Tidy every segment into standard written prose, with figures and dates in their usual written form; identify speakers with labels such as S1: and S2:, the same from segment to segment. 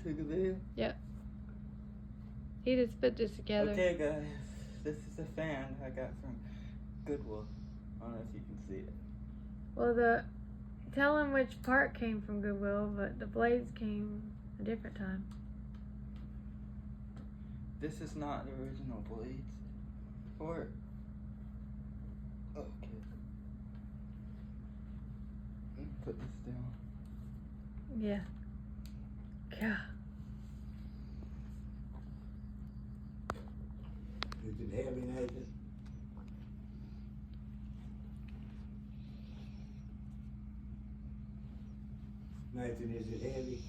S1: took a video?
S2: Yep. He just put this together.
S1: Okay, guys. This is a fan I got from Goodwill. I don't know if you can see it.
S2: Well, tell him which part came from Goodwill, but the blades came a different time.
S1: This is not the original blades. Or okay. Let me put this down.
S2: Yeah. God.
S3: Is it heavy, Nathan? Nathan, is it heavy?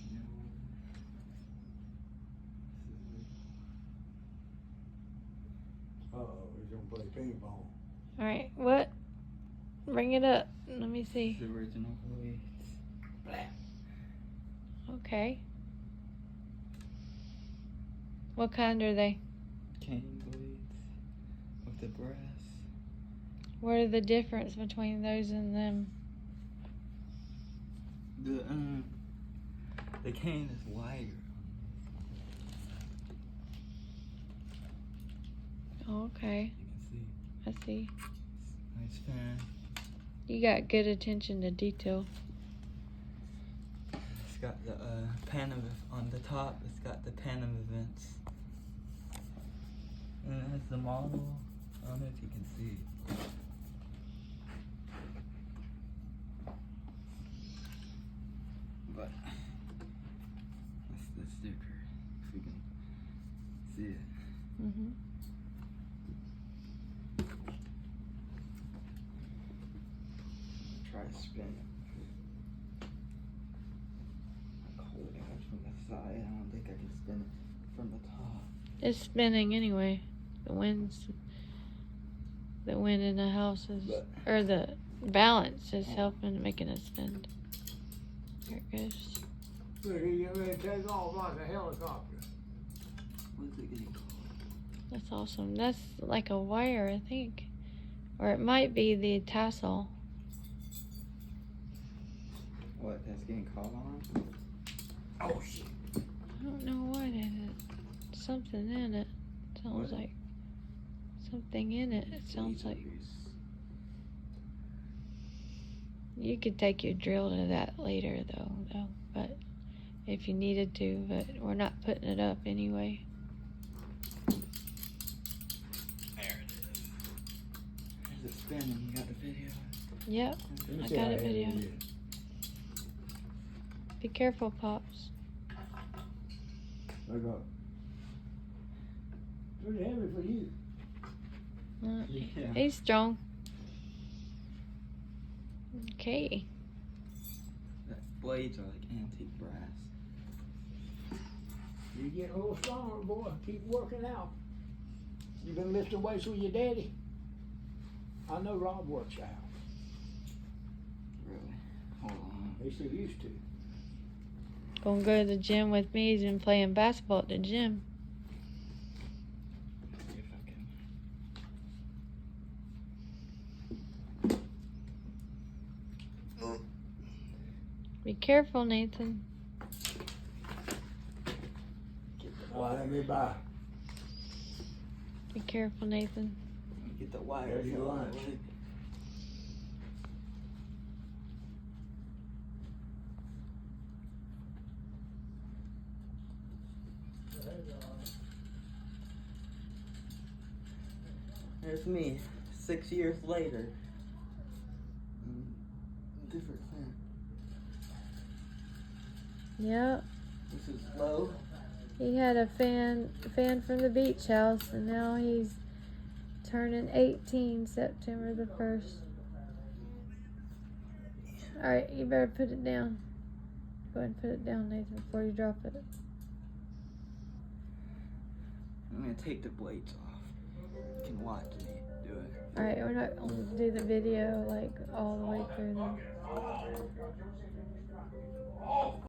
S3: Uh-oh, he's gonna play ping pong.
S2: Alright, what? Bring it up. Let me see.
S1: The original blades.
S2: Okay. What kind are they?
S1: Cane blades with the brass.
S2: What are the difference between those and them?
S1: The cane is wider.
S2: Okay.
S1: You can see.
S2: I see.
S1: Nice fan.
S2: You got good attention to detail.
S1: It's got the Panama on the top. It's got the Panama vents. And it has the model. I don't know if you can see. But that's the sticker. If you can see it.
S2: Mm-hmm.
S1: Try to spin it. Hold it out from the side. I don't think I can spin it from the top.
S2: It's spinning anyway. The wind in the house is, or the balance is helping making it spin. There it goes.
S3: Look, he's getting ready to take off like a helicopter.
S1: What's it getting called?
S2: That's awesome. That's like a wire, I think. Or it might be the tassel.
S1: What, that's getting caught on?
S3: Oh, shit.
S2: I don't know what in it. Something in it. Sounds
S1: What?
S2: like something in it. It sounds like you could take your drill to that later, though. But if you needed to, but we're not putting it up anyway.
S1: There it is. There's it spinning. You got the video?
S2: Yep, I got it video. Be careful, Pops.
S3: I got pretty heavy for you.
S1: Yeah.
S2: He's strong. Okay.
S1: The blades are like antique brass.
S3: You get a little stronger, boy. Keep working out. You been lifting weights with your daddy? I know Rob works out.
S1: Really? Hold on.
S3: He still used to.
S2: Gonna go to the gym with me. He's been playing basketball at the gym.
S1: See if I can.
S2: Be careful, Nathan.
S1: Get the
S3: Let
S1: wire.
S3: me by.
S2: Be careful, Nathan.
S1: Get the wire.
S3: There's your lunch.
S1: There's me, 6 years later. Different fan.
S2: Yep.
S1: This is low.
S2: He had a fan from the beach house, and now he's turning 18 September the 1st. Alright, you better put it down. Go ahead and put it down, Nathan, before you drop it.
S1: I'm gonna take the blades off. You can watch me do it.
S2: Alright, we're not going to do the video like all the way through then.